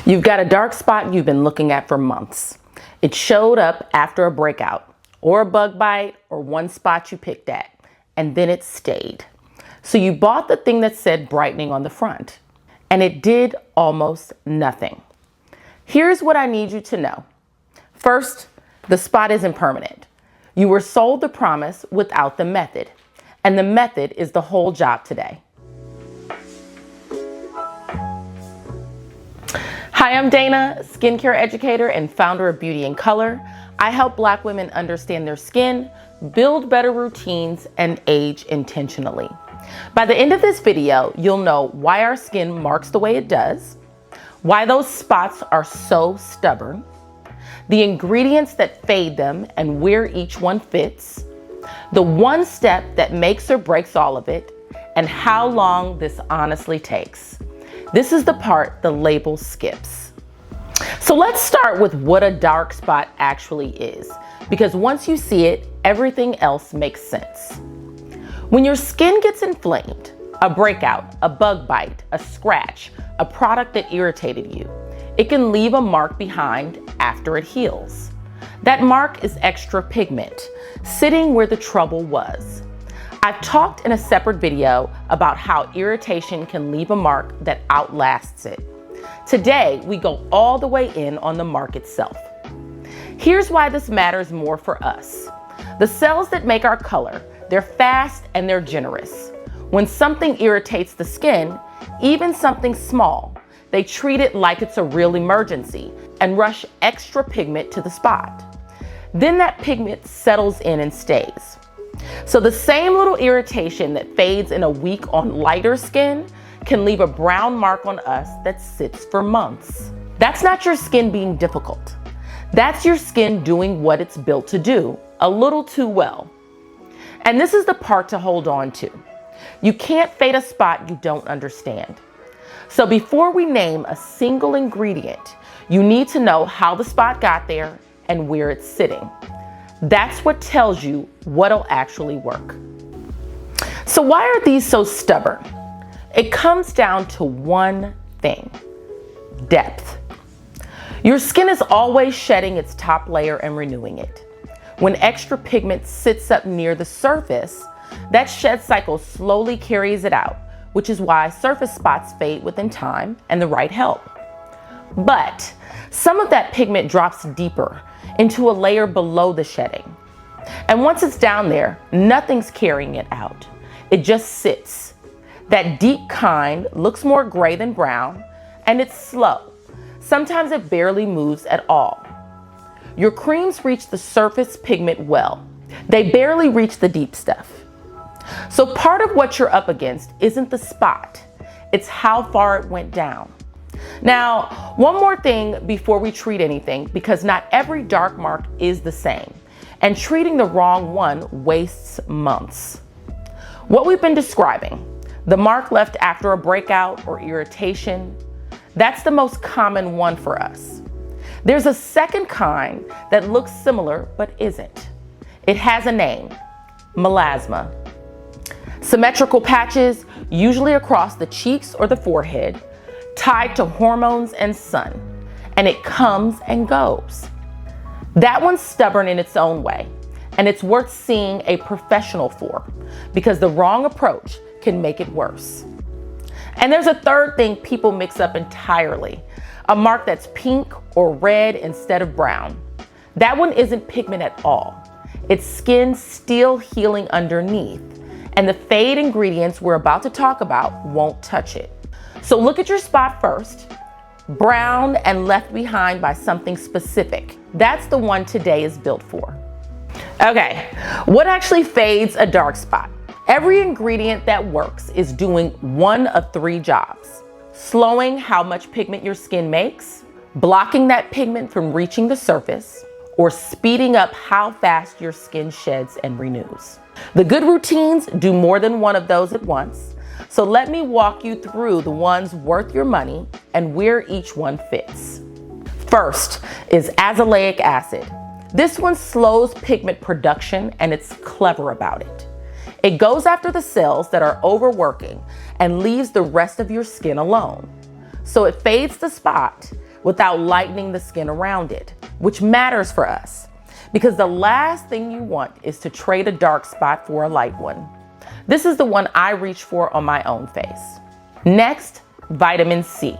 You've got a dark spot you've been looking at for months. It showed up after a breakout, or a bug bite, or one spot you picked at, and then it stayed. So you bought the thing that said brightening on the front, and it did almost nothing. Here's what I need you to know. First, the spot isn't permanent. You were sold the promise without the method, and the method is the whole job today. Hi, I'm Dana, skincare educator and founder of Beauty in Color. I help Black women understand their skin, build better routines, and age intentionally. By the end of this video, you'll know why our skin marks the way it does, why those spots are so stubborn, the ingredients that fade them and where each one fits, the one step that makes or breaks all of it, and how long this honestly takes. This is the part the label skips. So let's start with what a dark spot actually is, because once you see it, everything else makes sense. When your skin gets inflamed, a breakout, a bug bite, a scratch, a product that irritated you, it can leave a mark behind after it heals. That mark is extra pigment, sitting where the trouble was. I've talked in a separate video about how irritation can leave a mark that outlasts it. Today, we go all the way in on the mark itself. Here's why this matters more for us. The cells that make our color, they're fast and they're generous. When something irritates the skin, even something small, they treat it like it's a real emergency and rush extra pigment to the spot. Then that pigment settles in and stays. So the same little irritation that fades in a week on lighter skin can leave a brown mark on us that sits for months. That's not your skin being difficult. That's your skin doing what it's built to do, a little too well. And this is the part to hold on to. You can't fade a spot you don't understand. So before we name a single ingredient, you need to know how the spot got there and where it's sitting. That's what tells you what'll actually work. So why are these so stubborn? It comes down to one thing: depth. Your skin is always shedding its top layer and renewing it. When extra pigment sits up near the surface, that shed cycle slowly carries it out, which is why surface spots fade within time and the right help. But some of that pigment drops deeper into a layer below the shedding. And once it's down there, nothing's carrying it out. It just sits. That deep kind looks more gray than brown, and it's slow. Sometimes it barely moves at all. Your creams reach the surface pigment well. They barely reach the deep stuff. So part of what you're up against isn't the spot, it's how far it went down. Now, one more thing before we treat anything, because not every dark mark is the same, and treating the wrong one wastes months. What we've been describing, the mark left after a breakout or irritation, that's the most common one for us. There's a second kind that looks similar but isn't. It has a name: melasma. Symmetrical patches, usually across the cheeks or the forehead, tied to hormones and sun, and it comes and goes. That one's stubborn in its own way, and it's worth seeing a professional for, because the wrong approach can make it worse. And there's a third thing people mix up entirely: a mark that's pink or red instead of brown. That one isn't pigment at all. It's skin still healing underneath, and the fade ingredients we're about to talk about won't touch it. So look at your spot first. Brown and left behind by something specific. That's the one today is built for. Okay, what actually fades a dark spot? Every ingredient that works is doing one of three jobs: slowing how much pigment your skin makes, blocking that pigment from reaching the surface, or speeding up how fast your skin sheds and renews. The good routines do more than one of those at once. So let me walk you through the ones worth your money and where each one fits. First is azelaic acid. This one slows pigment production, and it's clever about it. It goes after the cells that are overworking and leaves the rest of your skin alone. So it fades the spot, without lightening the skin around it, which matters for us because the last thing you want is to trade a dark spot for a light one. This is the one I reach for on my own face. Next, vitamin C.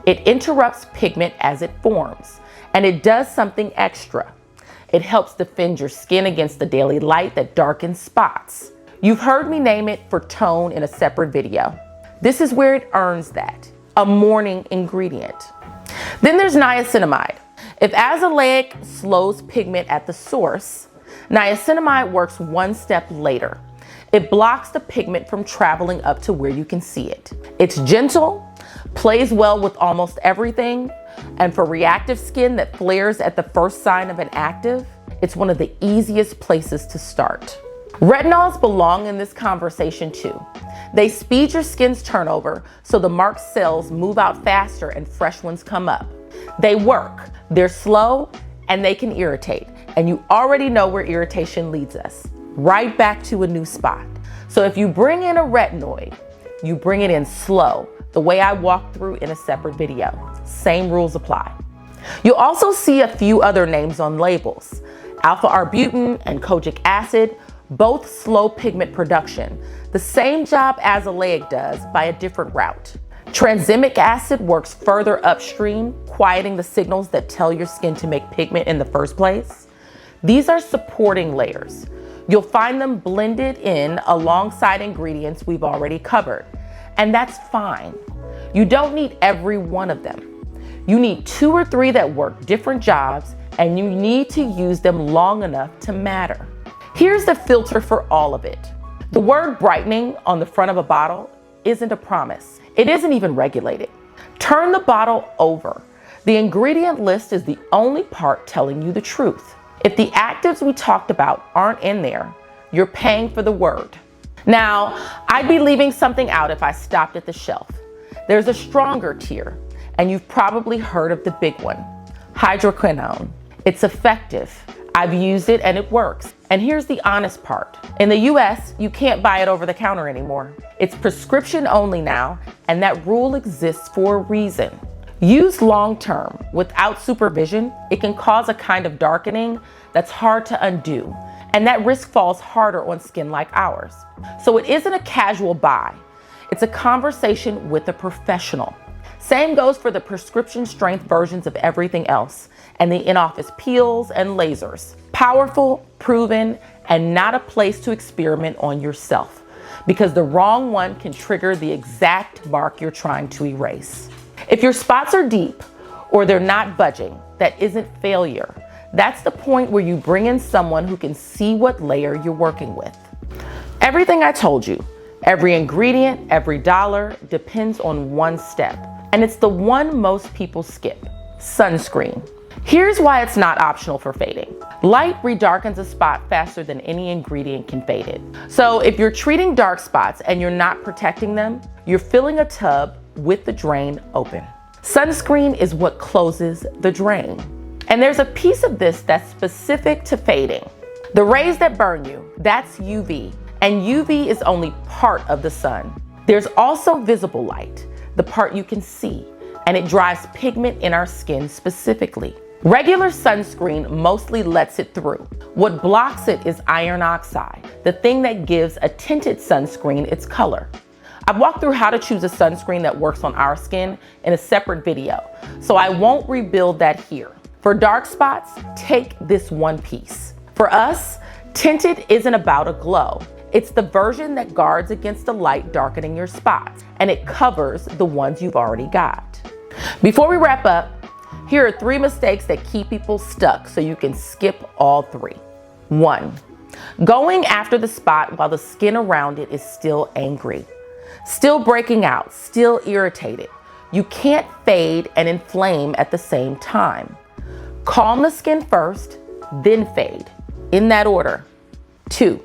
It interrupts pigment as it forms, and it does something extra. It helps defend your skin against the daily light that darkens spots. You've heard me name it for tone in a separate video. This is where it earns that, a morning ingredient. Then there's niacinamide. If azelaic slows pigment at the source, niacinamide works one step later. It blocks the pigment from traveling up to where you can see it. It's gentle, plays well with almost everything, and for reactive skin that flares at the first sign of an active, it's one of the easiest places to start. Retinols belong in this conversation too. They speed your skin's turnover so the marked cells move out faster and fresh ones come up. They work, they're slow, and they can irritate. And you already know where irritation leads us, right back to a new spot. So if you bring in a retinoid, you bring it in slow, the way I walked through in a separate video. Same rules apply. You'll also see a few other names on labels. Alpha-arbutin and kojic acid, both slow pigment production. The same job azelaic does by a different route. Tranexamic acid works further upstream, quieting the signals that tell your skin to make pigment in the first place. These are supporting layers. You'll find them blended in alongside ingredients we've already covered. And that's fine. You don't need every one of them. You need 2 or 3 that work different jobs, and you need to use them long enough to matter. Here's the filter for all of it. The word brightening on the front of a bottle isn't a promise. It isn't even regulated. Turn the bottle over. The ingredient list is the only part telling you the truth. If the actives we talked about aren't in there, you're paying for the word. Now, I'd be leaving something out if I stopped at the shelf. There's a stronger tier, and you've probably heard of the big one, hydroquinone. It's effective. I've used it and it works. And here's the honest part. In the US, you can't buy it over the counter anymore. It's prescription only now, and that rule exists for a reason. Used long term without supervision, it can cause a kind of darkening that's hard to undo. And that risk falls harder on skin like ours. So it isn't a casual buy. It's a conversation with a professional. Same goes for the prescription strength versions of everything else and the in-office peels and lasers. Powerful, proven, and not a place to experiment on yourself because the wrong one can trigger the exact mark you're trying to erase. If your spots are deep or they're not budging, that isn't failure. That's the point where you bring in someone who can see what layer you're working with. Everything I told you, every ingredient, every dollar depends on one step. And it's the one most people skip, sunscreen. Here's why it's not optional for fading. Light redarkens a spot faster than any ingredient can fade it. So if you're treating dark spots and you're not protecting them, you're filling a tub with the drain open. Sunscreen is what closes the drain. And there's a piece of this that's specific to fading. The rays that burn you, that's UV. And UV is only part of the sun. There's also visible light, the part you can see, and it drives pigment in our skin specifically. Regular sunscreen mostly lets it through. What blocks it is iron oxide, the thing that gives a tinted sunscreen its color. I've walked through how to choose a sunscreen that works on our skin in a separate video, so I won't rebuild that here. For dark spots, take this one piece. For us, tinted isn't about a glow. It's the version that guards against the light darkening your spots, and it covers the ones you've already got. Before we wrap up, here are 3 mistakes that keep people stuck so you can skip all 3. 1, going after the spot while the skin around it is still angry, still breaking out, still irritated. You can't fade and inflame at the same time. Calm the skin first, then fade, in that order. 2,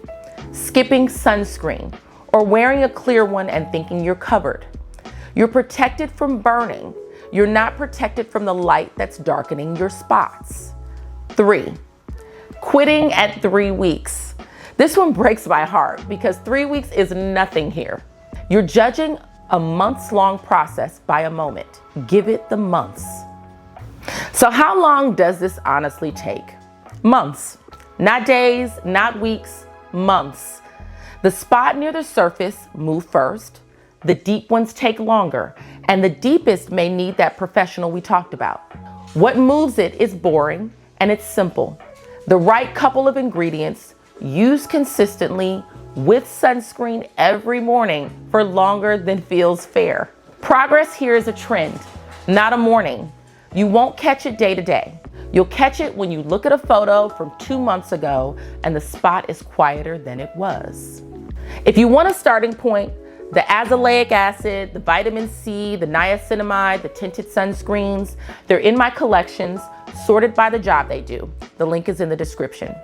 skipping sunscreen or wearing a clear one and thinking you're covered. You're protected from burning. You're not protected from the light that's darkening your spots. 3, quitting at 3 weeks. This one breaks my heart because 3 weeks is nothing here. You're judging a months-long process by a moment. Give it the months. So how long does this honestly take? Months. Not days, not weeks, months. The spot near the surface move first. The deep ones take longer, and the deepest may need that professional we talked about. What moves it is boring, and it's simple. The right couple of ingredients, used consistently with sunscreen every morning for longer than feels fair. Progress here is a trend, not a morning. You won't catch it day to day. You'll catch it when you look at a photo from 2 months ago and the spot is quieter than it was. If you want a starting point, the azelaic acid, the vitamin C, the niacinamide, the tinted sunscreens, they're in my collections, sorted by the job they do. The link is in the description.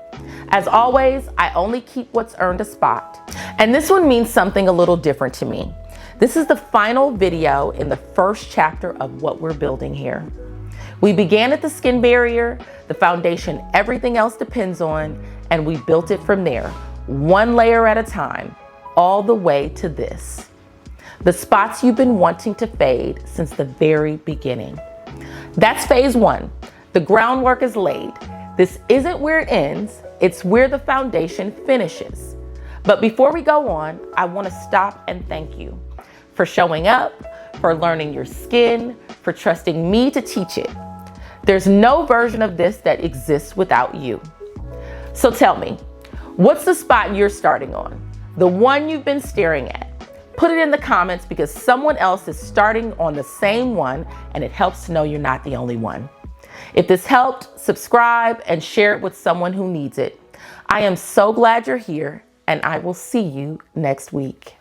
As always, I only keep what's earned a spot. And this one means something a little different to me. This is the final video in the first chapter of what we're building here. We began at the skin barrier, the foundation everything else depends on, and we built it from there, one layer at a time, all the way to this. The spots you've been wanting to fade since the very beginning. That's phase one. The groundwork is laid. This isn't where it ends, it's where the foundation finishes. But before we go on, I want to stop and thank you for showing up, for learning your skin, for trusting me to teach it. There's no version of this that exists without you. So tell me, what's the spot you're starting on? The one you've been staring at? Put it in the comments because someone else is starting on the same one and it helps to know you're not the only one. If this helped, subscribe and share it with someone who needs it. I am so glad you're here and I will see you next week.